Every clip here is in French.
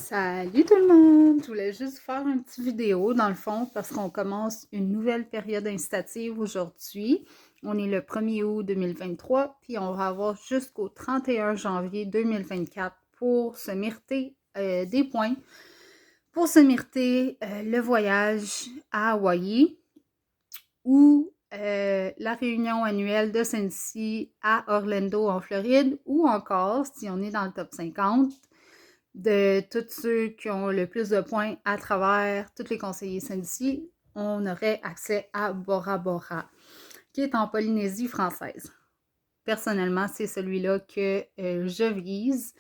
Salut tout le monde! Je voulais juste faire une petite vidéo dans le fond parce qu'on commence une nouvelle période incitative aujourd'hui. On est le 1er août 2023 puis on va avoir jusqu'au 31 janvier 2024 pour se mériter des points, pour se mériter le voyage à Hawaï ou la réunion annuelle de Sensi à Orlando en Floride ou encore, si on est dans le top 50, de tous ceux qui ont le plus de points à travers tous les conseillers Sensi, on aurait accès à Bora Bora, qui est en Polynésie française. Personnellement, c'est celui-là que je vise.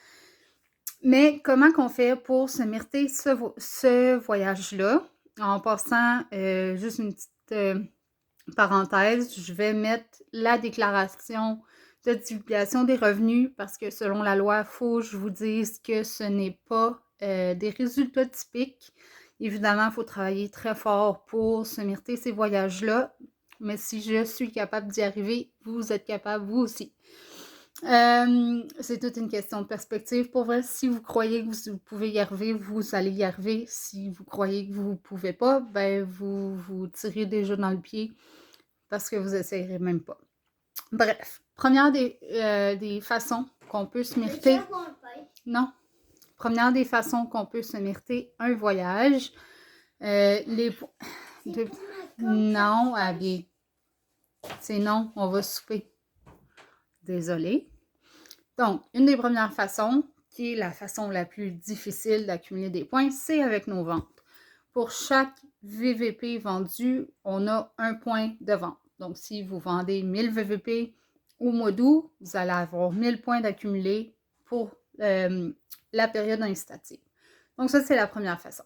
Mais comment qu'on fait pour se mériter ce voyage-là? En passant, juste une petite parenthèse, je vais mettre la déclaration de divulgation des revenus parce que selon la loi, il faut que je vous dise que ce n'est pas des résultats typiques. Évidemment, il faut travailler très fort pour se mériter ces voyages-là, mais si je suis capable d'y arriver, vous êtes capable, vous aussi. C'est toute une question de perspective. Pour vrai, si vous croyez que vous pouvez y arriver, vous allez y arriver. Si vous croyez que vous ne pouvez pas, ben vous vous tirez déjà dans le pied parce que vous n'essayerez même pas. Bref, première des façons qu'on peut se mériter... Non. Première des façons qu'on peut se mériter un voyage. Non, Abby. C'est non, on va souper. Désolée. Donc, une des premières façons, qui est la façon la plus difficile d'accumuler des points, c'est avec nos ventes. Pour chaque VVP vendu, on a un point de vente. Donc, si vous vendez 1000 VVP au mois d'août, vous allez avoir 1000 points d'accumuler pour la période incitative. Donc, ça, c'est la première façon.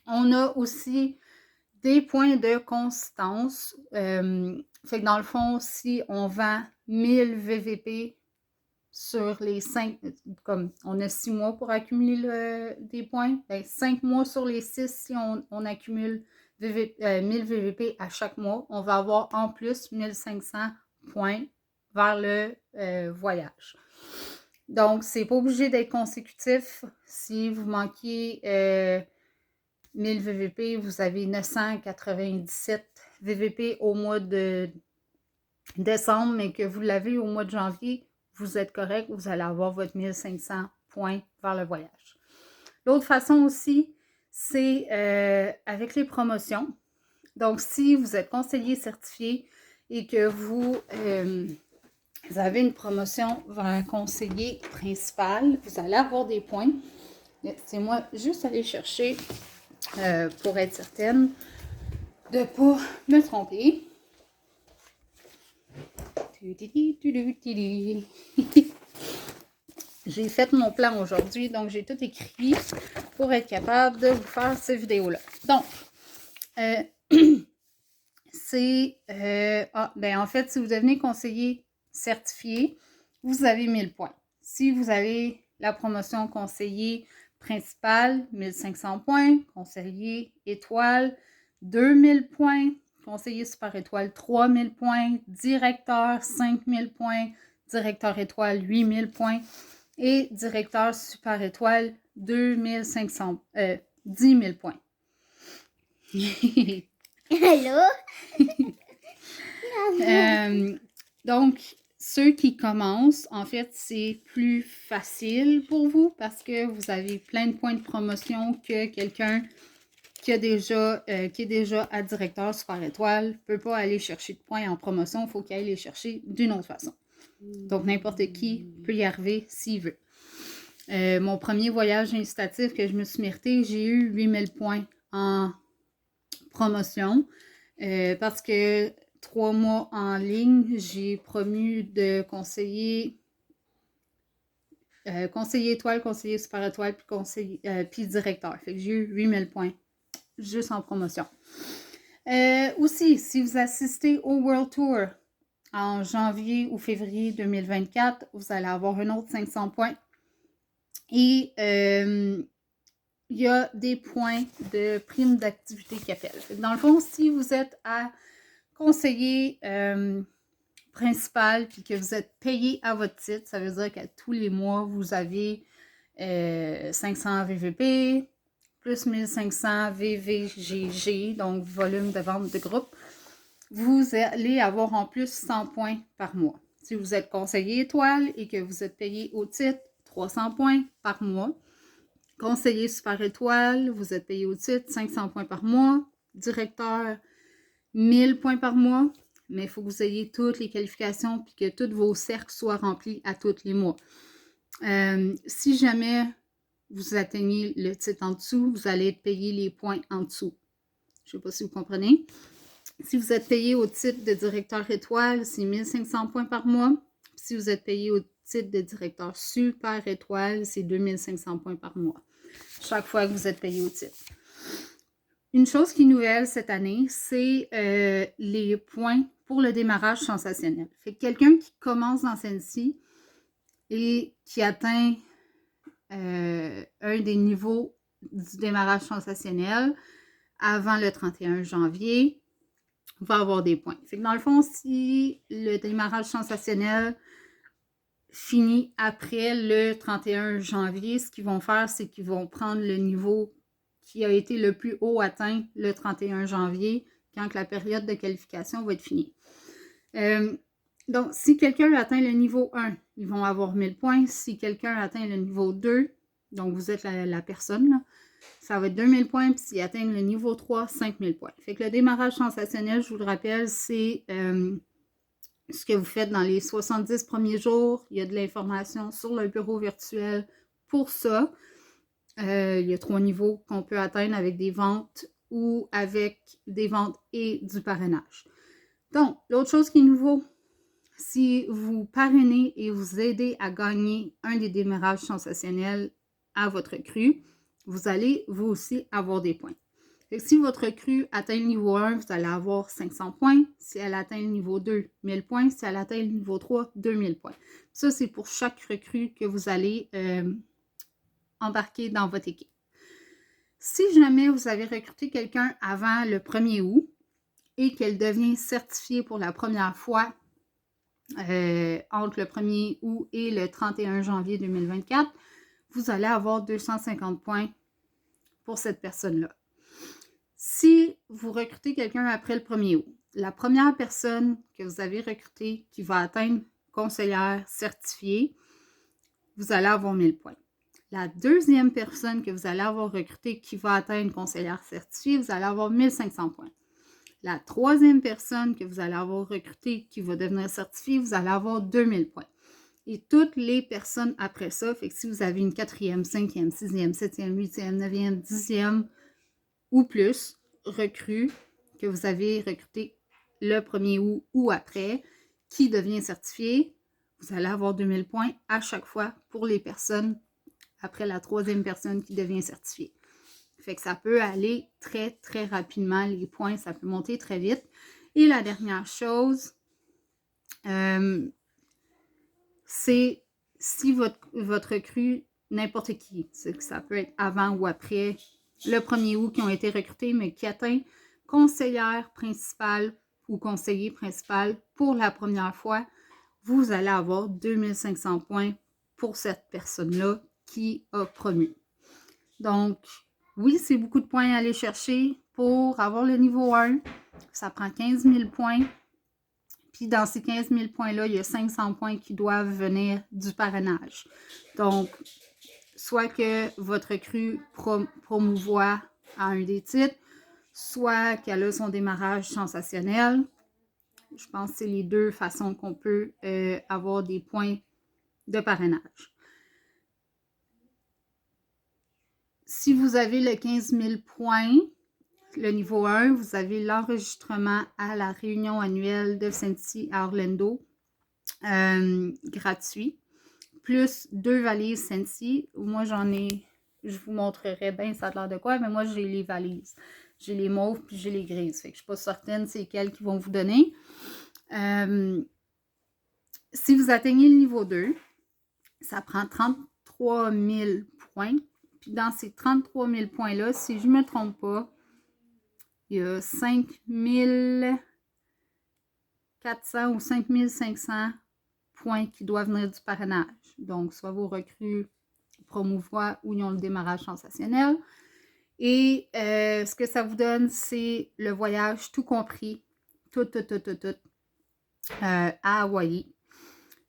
On a aussi des points de constance. Fait que dans le fond, si on vend 1000 VVP sur les 5, comme on a 6 mois pour accumuler des points, ben 5 mois sur les 6, si on accumule 1000 VVP à chaque mois, on va avoir en plus 1500 points vers le voyage. Donc, c'est pas obligé d'être consécutif. Si vous manquez 1000 VVP, vous avez 997 VVP au mois de décembre, mais que vous l'avez au mois de janvier, vous êtes correct, vous allez avoir votre 1500 points vers le voyage. L'autre façon aussi, c'est avec les promotions. Donc, si vous êtes conseiller certifié et que vous avez une promotion vers un conseiller principal, vous allez avoir des points. Laissez-moi juste aller chercher pour être certaine de ne pas me tromper. J'ai fait mon plan aujourd'hui, donc j'ai tout écrit pour être capable de vous faire cette vidéo-là. Donc, c'est... en fait, si vous devenez conseiller certifié, vous avez 1000 points. Si vous avez la promotion conseiller principal, 1500 points, conseiller étoile, 2000 points, conseiller super étoile, 3000 points, directeur, 5000 points, directeur étoile, 8000 points et directeur super étoile, 10 000 points. Allô? Donc, ceux qui commencent, en fait, c'est plus facile pour vous parce que vous avez plein de points de promotion que quelqu'un qui est déjà à directeur super étoile ne peut pas aller chercher de points en promotion. Il faut qu'il aille les chercher d'une autre façon. Donc, n'importe qui peut y arriver s'il veut. Mon premier voyage incitatif que je me suis mérité, j'ai eu 8000 points en promotion parce que 3 mois en ligne, j'ai promu de conseiller étoile, conseiller super étoile, puis directeur. Fait que j'ai eu 8000 points juste en promotion. Aussi, si vous assistez au World Tour en janvier ou février 2024, vous allez avoir un autre 500 points. Et il y a des points de prime d'activité qui appellent. Dans le fond, si vous êtes à conseiller principal puis que vous êtes payé à votre titre, ça veut dire qu'à tous les mois, vous avez 500 VVP, plus 1500 VVGG, donc volume de vente de groupe, vous allez avoir en plus 100 points par mois. Si vous êtes conseiller étoile et que vous êtes payé au titre, 300 points par mois. Conseiller super étoile, vous êtes payé au titre, 500 points par mois. Directeur, 1000 points par mois. Mais il faut que vous ayez toutes les qualifications et que tous vos cercles soient remplis à tous les mois. Si jamais vous atteignez le titre en dessous, vous allez être payé les points en dessous. Je ne sais pas si vous comprenez. Si vous êtes payé au titre de directeur étoile, c'est 1500 points par mois. Si vous êtes payé au titre de directeur super étoile, c'est 2500 points par mois. Chaque fois que vous êtes payé au titre. Une chose qui est nouvelle cette année, c'est les points pour le démarrage sensationnel. Fait que quelqu'un qui commence dans celle-ci et qui atteint un des niveaux du démarrage sensationnel avant le 31 janvier, va avoir des points. Fait que dans le fond, si le démarrage sensationnel finit après le 31 janvier, ce qu'ils vont faire, c'est qu'ils vont prendre le niveau qui a été le plus haut atteint le 31 janvier, quand la période de qualification va être finie. Donc, si quelqu'un atteint le niveau 1, ils vont avoir 1000 points. Si quelqu'un atteint le niveau 2, donc vous êtes la personne, là, ça va être 2000 points, puis s'ils atteignent le niveau 3, 5000 points. Fait que le démarrage sensationnel, je vous le rappelle, c'est ce que vous faites dans les 70 premiers jours. Il y a de l'information sur le bureau virtuel pour ça. Il y a 3 niveaux qu'on peut atteindre avec des ventes ou avec des ventes et du parrainage. Donc, l'autre chose qui est nouveau, si vous parrainez et vous aidez à gagner un des démarrages sensationnels à votre crue, vous allez vous aussi avoir des points. Fait que si votre crue atteint le niveau 1, vous allez avoir 500 points. Si elle atteint le niveau 2, 1000 points. Si elle atteint le niveau 3, 2000 points. Ça, c'est pour chaque recrue que vous allez embarquer dans votre équipe. Si jamais vous avez recruté quelqu'un avant le 1er août et qu'elle devient certifiée pour la première fois entre le 1er août et le 31 janvier 2024, vous allez avoir 250 points pour cette personne-là. Si vous recrutez quelqu'un après le 1er août, la première personne que vous avez recrutée qui va atteindre conseillère certifiée, vous allez avoir 1000 points. La deuxième personne que vous allez avoir recrutée qui va atteindre conseillère certifiée, vous allez avoir 1500 points. La troisième personne que vous allez avoir recrutée qui va devenir certifiée, vous allez avoir 2000 points. Et toutes les personnes après ça, fait que si vous avez une 4e, 5e, 6e, 7e, 8e, 9e, 10e ou plus recrues que vous avez recruté le 1er août ou après, qui devient certifié, vous allez avoir 2000 points à chaque fois pour les personnes après la troisième personne qui devient certifiée. Fait que ça peut aller très, très rapidement, les points, ça peut monter très vite. Et la dernière chose, c'est si votre recrue, n'importe qui, c'est que ça peut être avant ou après le 1er août qui ont été recrutés, mais qui atteint conseillère principale ou conseiller principal pour la première fois, vous allez avoir 2500 points pour cette personne-là qui a promu. Donc, oui, c'est beaucoup de points à aller chercher pour avoir le niveau 1. Ça prend 15 000 points. Puis dans ces 15 000 points-là, il y a 500 points qui doivent venir du parrainage. Donc, soit que votre recrue promouvoit à un des titres, soit qu'elle a son démarrage sensationnel. Je pense que c'est les deux façons qu'on peut avoir des points de parrainage. Si vous avez le 15 000 points, le niveau 1, vous avez l'enregistrement à la réunion annuelle de Sensi à Orlando, gratuit, plus 2 valises Sensi. Moi, j'en ai, je vous montrerai bien ça a l'air de quoi, mais moi, j'ai les valises. J'ai les mauves puis j'ai les grises. Fait que je ne suis pas certaine c'est quelles qu'ils vont vous donner. Si vous atteignez le niveau 2, ça prend 33 000 points. Puis dans ces 33 000 points-là, si je ne me trompe pas, il y a 5 400 ou 5 500 points qui doivent venir du parrainage. Donc, soit vos recrues promouvoient où ils ont le démarrage sensationnel. Et ce que ça vous donne, c'est le voyage tout compris, tout, à Hawaï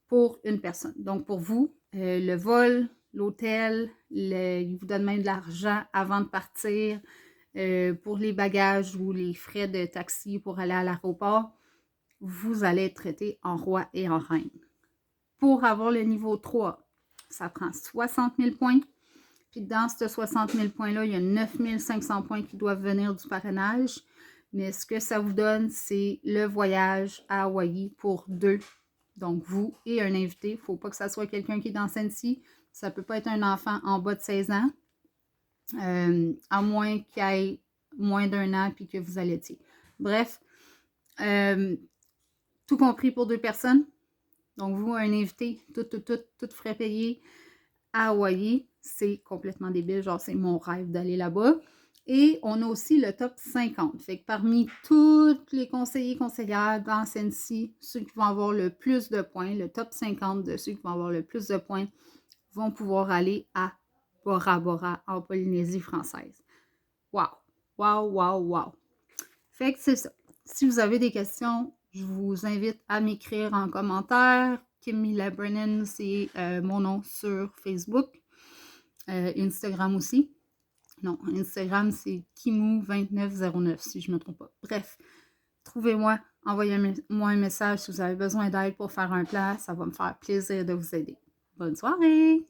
pour une personne. Donc, pour vous, le vol, l'hôtel, il vous donne même de l'argent avant de partir pour les bagages ou les frais de taxi pour aller à l'aéroport. Vous allez être traité en roi et en reine. Pour avoir le niveau 3, ça prend 60 000 points. Puis dans ces 60 000 points-là, il y a 9 500 points qui doivent venir du parrainage. Mais ce que ça vous donne, c'est le voyage à Hawaï pour 2. Donc, vous et un invité. Il ne faut pas que ça soit quelqu'un qui est dans Sensi. Ça ne peut pas être un enfant en bas de 16 ans. À moins qu'il ait moins d'1 an puis que vous allaitiez. Bref, tout compris pour 2 personnes. Donc, vous, un invité, tout frais payé à Hawaï. C'est complètement débile. Genre, c'est mon rêve d'aller là-bas. Et on a aussi le top 50. Fait que parmi tous les conseillers, conseillères dans Sensi, ceux qui vont avoir le plus de points, le top 50 de ceux qui vont avoir le plus de points, vont pouvoir aller à Bora Bora en Polynésie française. Wow! Wow, wow, wow! Fait que c'est ça. Si vous avez des questions, je vous invite à m'écrire en commentaire. Kimmy Brennan, c'est mon nom sur Facebook. Instagram aussi. Non, Instagram, c'est Kimou2909, si je ne me trompe pas. Bref, trouvez-moi, envoyez-moi un message si vous avez besoin d'aide pour faire un plan. Ça va me faire plaisir de vous aider. Bonne soirée!